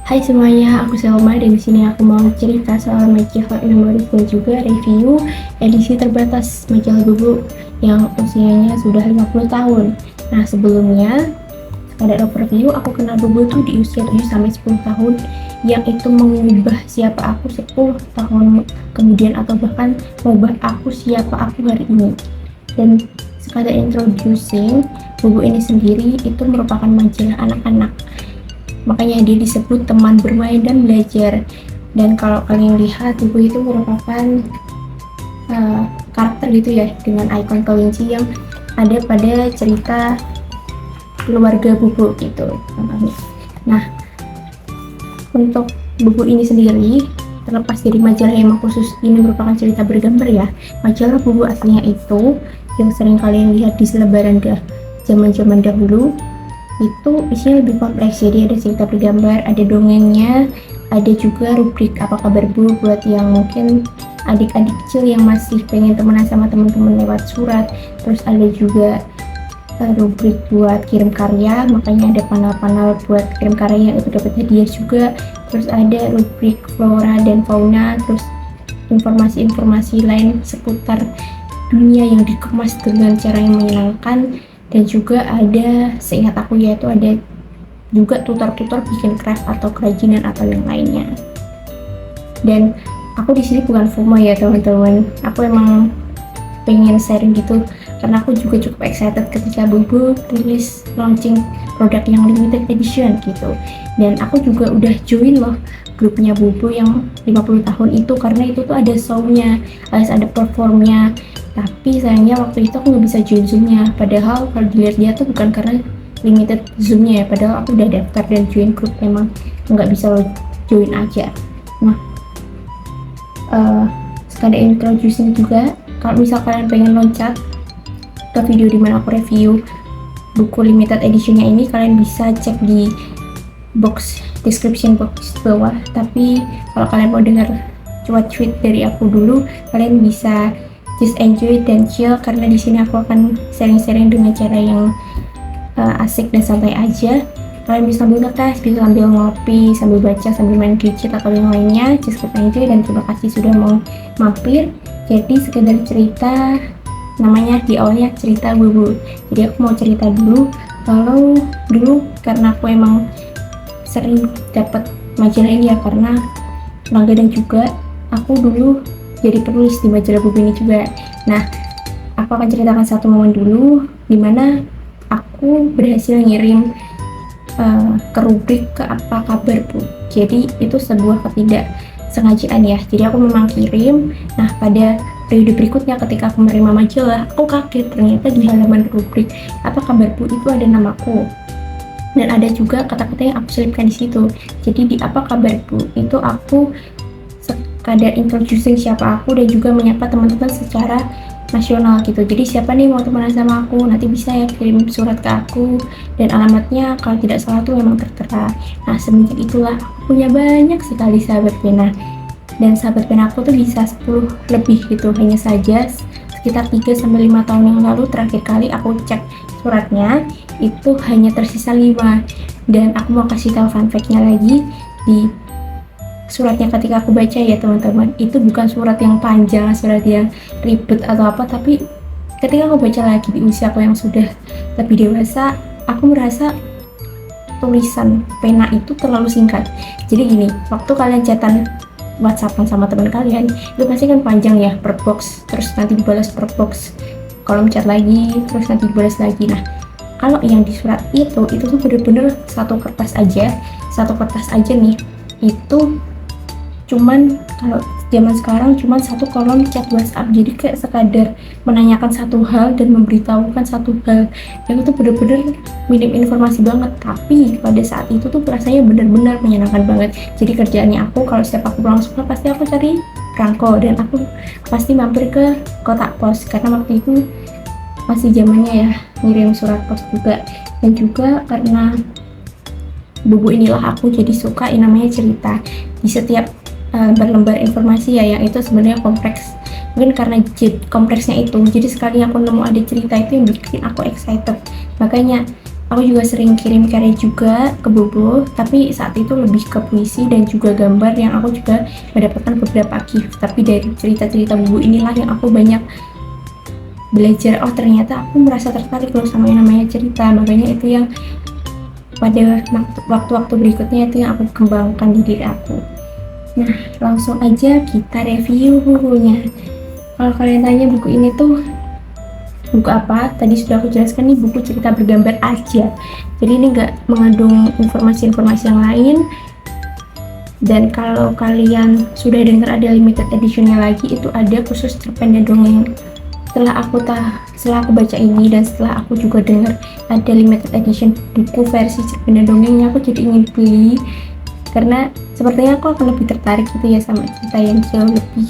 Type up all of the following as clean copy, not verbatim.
Hai semuanya, aku Selma dan di sini aku mau cerita soal majalah memoris dan juga review edisi terbatas majalah Bubu yang usianya sudah 50 tahun. Nah, sebelumnya pada overview aku kenal Bubu tuh di usia 7 sampai 10 tahun yang itu mengubah siapa aku 10 tahun kemudian atau bahkan mengubah aku siapa aku hari ini. Dan sekadar introducing, Bubu ini sendiri itu merupakan majalah anak-anak. Makanya dia disebut teman bermain dan belajar. Dan kalau kalian lihat, buku itu merupakan karakter gitu ya, dengan ikon kelinci yang ada pada cerita keluarga buku gitu contohnya. Nah, untuk buku ini sendiri, terlepas dari majalah yang khusus ini merupakan cerita bergambar ya, majalah buku aslinya itu yang sering kalian lihat di selebaran zaman-zaman dahulu itu isinya lebih kompleks. Jadi ada cerita bergambar, ada dongengnya, ada juga rubrik apa kabar Bu buat yang mungkin adik-adik kecil yang masih pengen temenan sama teman-teman lewat surat. Terus ada juga rubrik buat kirim karya, makanya ada panel-panel buat kirim karya yang itu dapat hadiah juga. Terus ada rubrik flora dan fauna, terus informasi-informasi lain seputar dunia yang dikemas dengan cara yang menyenangkan. Dan juga ada, seingat aku yaitu ada juga tutor-tutor bikin craft atau kerajinan atau yang lainnya. Dan aku di sini bukan FOMO ya teman-teman, aku emang pengen sharing gitu karena aku juga cukup excited ketika Bubu rilis launching produk yang limited edition gitu. Dan aku juga udah join loh grupnya Bubu yang 50 tahun itu karena itu tuh ada show-nya, harus ada performnya. Tapi sayangnya waktu itu aku nggak bisa join zoom-nya, padahal kalau dilihat dia tuh bukan karena limited zoom-nya ya, padahal aku udah daftar dan join grup, memang nggak bisa lo join aja. Nah, sekadar introducing juga, kalau misal kalian pengen loncat ke video dimana aku review buku limited editionnya ini, kalian bisa cek di box description box bawah. Tapi kalau kalian mau dengar cuat-cuit dari aku dulu, kalian bisa just enjoy dan chill karena di sini aku akan sharing-sharing dengan cara yang asik dan santai aja. Kalian bisa sambil ngetes, bisa sambil ngopi, sambil baca, sambil main gadget atau yang lainnya. Just enjoy dan terima kasih sudah mau mampir. Jadi sekedar cerita, namanya di awalnya cerita Bubu. Jadi aku mau cerita dulu kalau dulu karena aku emang sering dapat majalah ini ya karena langganan juga. Aku dulu jadi penulis di majalah Bubu ini juga. Nah, aku akan ceritakan satu momen dulu dimana aku berhasil ngirim ke rubrik ke apa kabar Bu. Jadi itu sebuah ketidaksengajaan ya. Jadi aku memang kirim. Nah, pada periode berikutnya ketika aku menerima majalah, aku kaget ternyata di halaman rubrik apa kabar Bu itu ada namaku. Dan ada juga kata-kata yang aku selipkan di situ. Jadi di apa kabar Bu itu aku kadar introducing siapa aku dan juga menyapa teman-teman secara nasional gitu. Jadi siapa nih mau temenan sama aku, nanti bisa ya kirim surat ke aku, dan alamatnya kalau tidak salah tuh memang tertera. Nah, semenjak itulah aku punya banyak sekali sahabat pena, dan sahabat pena aku tuh bisa 10 lebih gitu. Hanya saja sekitar 3-5 tahun yang lalu terakhir kali aku cek suratnya itu hanya tersisa 5. Dan aku mau kasih tahu fun fact-nya lagi, di suratnya ketika aku baca ya teman-teman, itu bukan surat yang panjang, surat yang ribet atau apa, tapi ketika aku baca lagi di usia aku yang sudah lebih dewasa, aku merasa tulisan pena itu terlalu singkat. Jadi gini, waktu kalian chatan WhatsAppan sama teman kalian, itu pasti kan panjang ya per box, terus nanti dibalas per box, kolom chat lagi, terus nanti dibalas lagi. Nah, kalau yang di surat itu tuh bener-bener satu kertas aja nih, itu cuman kalau zaman sekarang cuman satu kolom chat WhatsApp. Jadi kayak sekadar menanyakan satu hal dan memberitahukan satu hal yang itu bener-bener minim informasi banget, tapi pada saat itu tuh rasanya bener-bener menyenangkan banget. Jadi kerjaannya aku kalau setiap aku pulang sekolah pasti aku cari perangko dan aku pasti mampir ke kotak pos karena waktu itu masih zamannya ya ngirim surat pos juga. Dan juga karena Bubu inilah aku jadi suka yang namanya cerita di setiap berlembar informasi ya, yang itu sebenarnya kompleks. Mungkin karena kompleksnya itu, jadi sekali aku nemu ada cerita itu yang bikin aku excited. Makanya Aku juga sering kirim karya juga ke Bobo, tapi saat itu lebih ke puisi dan juga gambar yang aku juga mendapatkan beberapa gift. Tapi dari cerita-cerita Bobo inilah yang aku banyak belajar, oh ternyata aku merasa tertarik loh sama yang namanya cerita. Makanya itu yang pada waktu-waktu berikutnya itu yang aku kembangkan di diri aku. Nah, langsung aja kita review bukunya. Kalau kalian tanya buku ini tuh buku apa, tadi sudah aku jelaskan, nih buku cerita bergambar aja. Jadi ini nggak mengandung informasi-informasi yang lain. Dan kalau kalian sudah dengar ada limited editionnya lagi, itu ada khusus cerpen dan dongeng. Setelah aku baca ini dan setelah aku juga dengar ada limited edition buku versi cerpen dan dongengnya, aku jadi ingin beli karena sepertinya aku akan lebih tertarik gitu ya sama cerita yang jauh lebih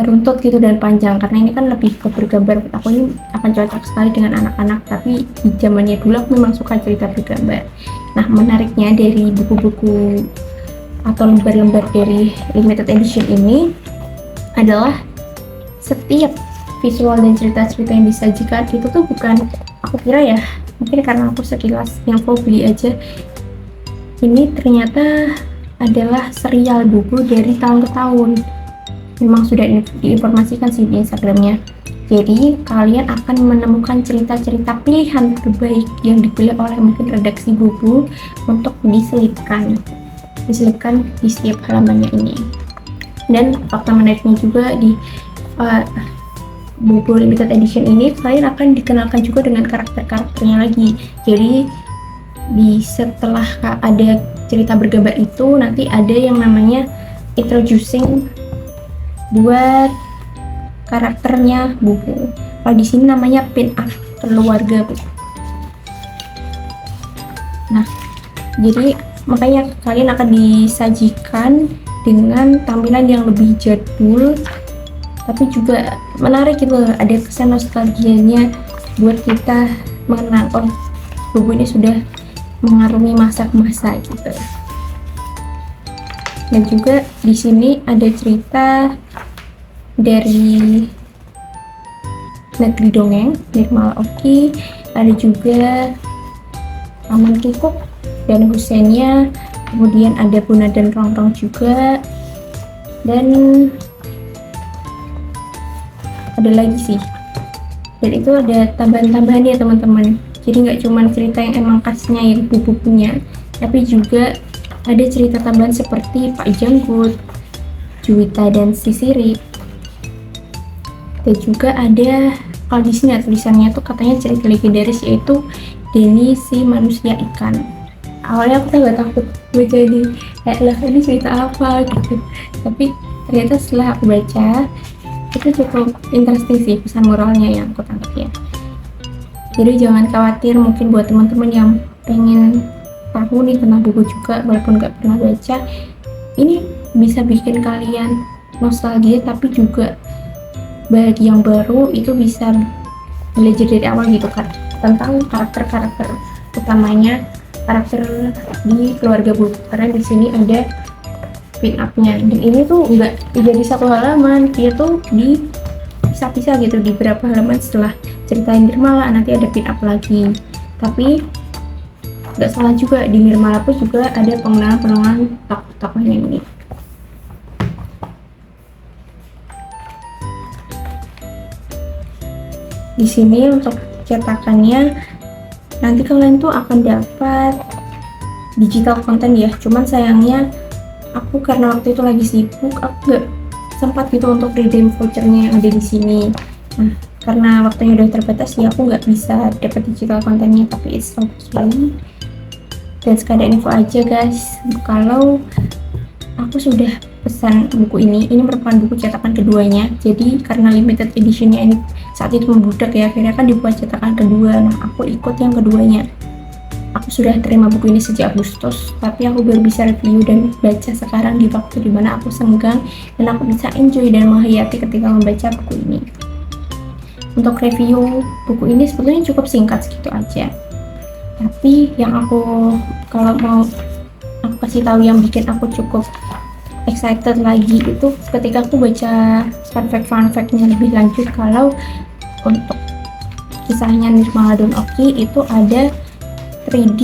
runtut gitu dan panjang, karena ini kan lebih ke bergambar. Aku ini akan cocok sekali dengan anak-anak, tapi di zamannya dulu aku memang suka cerita bergambar. Nah, menariknya dari buku-buku atau lembar-lembar dari limited edition ini adalah setiap visual dan cerita-cerita yang disajikan itu tuh bukan, aku kira ya, mungkin karena aku sekilas yang beli aja, ini ternyata adalah serial buku dari tahun ke tahun. Memang sudah diinformasikan sih di Instagramnya. Jadi kalian akan menemukan cerita-cerita pilihan terbaik yang dipilih oleh mungkin redaksi buku untuk diselipkan di setiap halamannya ini. Dan fakta menariknya juga di buku limited edition ini, kalian akan dikenalkan juga dengan karakter-karakternya lagi. Jadi setelah ada cerita bergambar itu, nanti ada yang namanya introducing buat karakternya buku. Kalau di sini namanya pin up keluarga buku. Nah, jadi makanya kalian akan disajikan dengan tampilan yang lebih jadul, tapi juga menarik gitu, ada kesan nostalgianya buat kita mengenang, oh buku ini sudah mengarungi masa ke masa gitu. Dan juga di sini ada cerita dari Negeri Dongeng, Nirmala Oki, ada juga Paman Kikuk dan Husennya, kemudian ada Buna dan Rongrong juga, dan ada lagi sih, dan itu ada tambahan-tambahan ya teman-teman. Jadi nggak cuma cerita yang emang khasnya yang buku-bukunya, tapi juga ada cerita tambahan seperti Pak Janggut, Juwita dan Sisiri. Dan juga ada, kalau di sini tulisannya tuh katanya cerita legendaris, yaitu Denny si manusia ikan. Awalnya aku tuh gak takut gue jadi lah ini cerita apa gitu, tapi ternyata setelah aku baca itu cukup interesting sih pesan moralnya yang aku tangkap ya. Jadi jangan khawatir, mungkin buat teman-teman yang pengen tahu nih tentang buku juga walaupun gak pernah baca, ini bisa bikin kalian nostalgia, tapi juga bagi yang baru itu bisa belajar dari awal gitu kan tentang karakter-karakter utamanya, karakter di keluarga buku, karena di sini ada pin up-nya. Dan ini tuh enggak jadi satu halaman, dia tuh dipisah-pisah gitu di beberapa halaman. Setelah ceritain Nirmala nanti ada pin up lagi, tapi nggak salah juga, di Nirmala pun juga ada pengenalan tokoh-tokohnya ini. Di sini untuk cetakannya nanti kalian tuh akan dapat digital content ya, cuman sayangnya aku karena waktu itu lagi sibuk, aku nggak sempat gitu untuk redeem vouchernya yang ada di sini. Nah, karena waktunya udah terbatas ya aku nggak bisa dapat digital kontennya, tapi it's okay. Dan sekadar info aja guys, kalau aku sudah pesan buku ini merupakan buku cetakan keduanya. Jadi karena limited editionnya ini saat itu membludak ya, akhirnya kan dibuat cetakan kedua. Nah, aku ikut yang keduanya. Aku sudah terima buku ini sejak Agustus, tapi aku baru bisa review dan baca sekarang di waktu dimana aku senggang dan aku bisa enjoy dan menghayati ketika membaca buku ini. Untuk review buku ini sebetulnya cukup singkat segitu aja. Tapi yang kalau mau aku kasih tahu yang bikin aku cukup excited lagi itu ketika aku baca fun fact-nya lebih lanjut, kalau untuk kisahnya Nirmala dan Oki itu ada 3D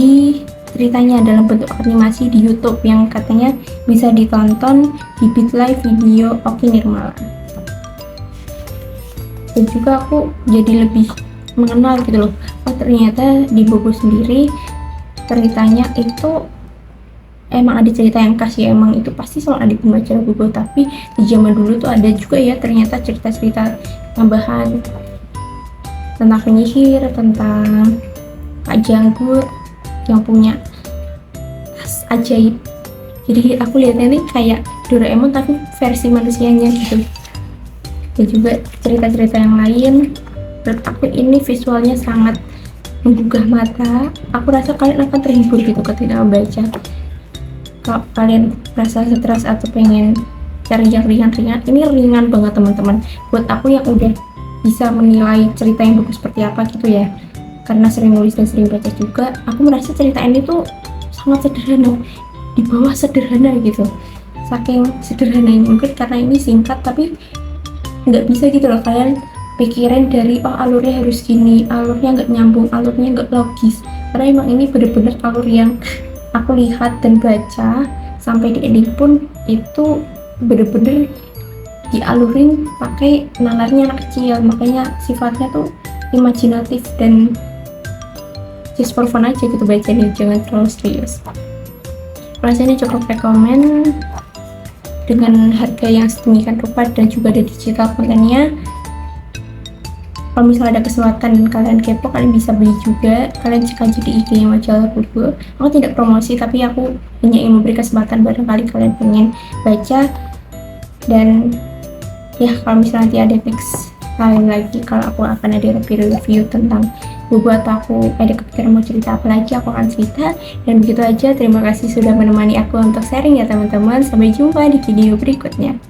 ceritanya dalam bentuk animasi di YouTube yang katanya bisa ditonton di Bitlife Video Oki Nirmala. Dan juga aku jadi lebih mengenal gitu loh, oh ternyata di Bobo sendiri ceritanya itu emang ada cerita yang khas ya, emang itu pasti selalu ada di majalah Bobo, tapi di zaman dulu tuh ada juga ya ternyata cerita-cerita tambahan tentang penyihir, tentang Kak Janggut yang punya tas ajaib. Jadi aku lihatnya ini kayak Doraemon tapi versi manusianya gitu. Dan juga cerita-cerita yang lain, menurut aku ini visualnya sangat menggugah mata. Aku rasa kalian akan terhibur gitu ketika membaca. Kalau kalian merasa stres atau pengen cari yang ringan-ringan, ini ringan banget teman-teman. Buat aku yang udah bisa menilai cerita yang bagus seperti apa gitu ya, karena sering nulis dan sering baca juga, aku merasa cerita ini tuh sangat sederhana, di bawah sederhana gitu. Saking sederhananya, mungkin karena ini singkat tapi nggak bisa gitu loh kalian pikirin dari oh alurnya harus gini, alurnya nggak nyambung, alurnya nggak logis, karena emang ini bener-bener alur yang aku lihat dan baca sampai di ending pun itu bener-bener dialurin pakai nalarnya anak kecil, makanya sifatnya tuh imajinatif dan just for fun aja gitu bacanya, jangan terlalu serius. Rasanya cukup rekomen dengan harga yang sedemikian rupa dan juga ada digital kontennya. Kalau misalnya ada kesempatan dan kalian kepo, kalian bisa beli juga. Kalian cek aja di IG majalah Bobo. Aku tidak promosi, tapi aku hanya ingin memberi kesempatan barangkali kalian pengen baca. Dan ya kalau misalnya nanti ada fix lain lagi, kalau aku akan ada review tentang Bobo atau aku ada kepikiran mau cerita apa lagi, aku akan cerita. Dan begitu aja, terima kasih sudah menemani aku untuk sharing ya teman-teman. Sampai jumpa di video berikutnya.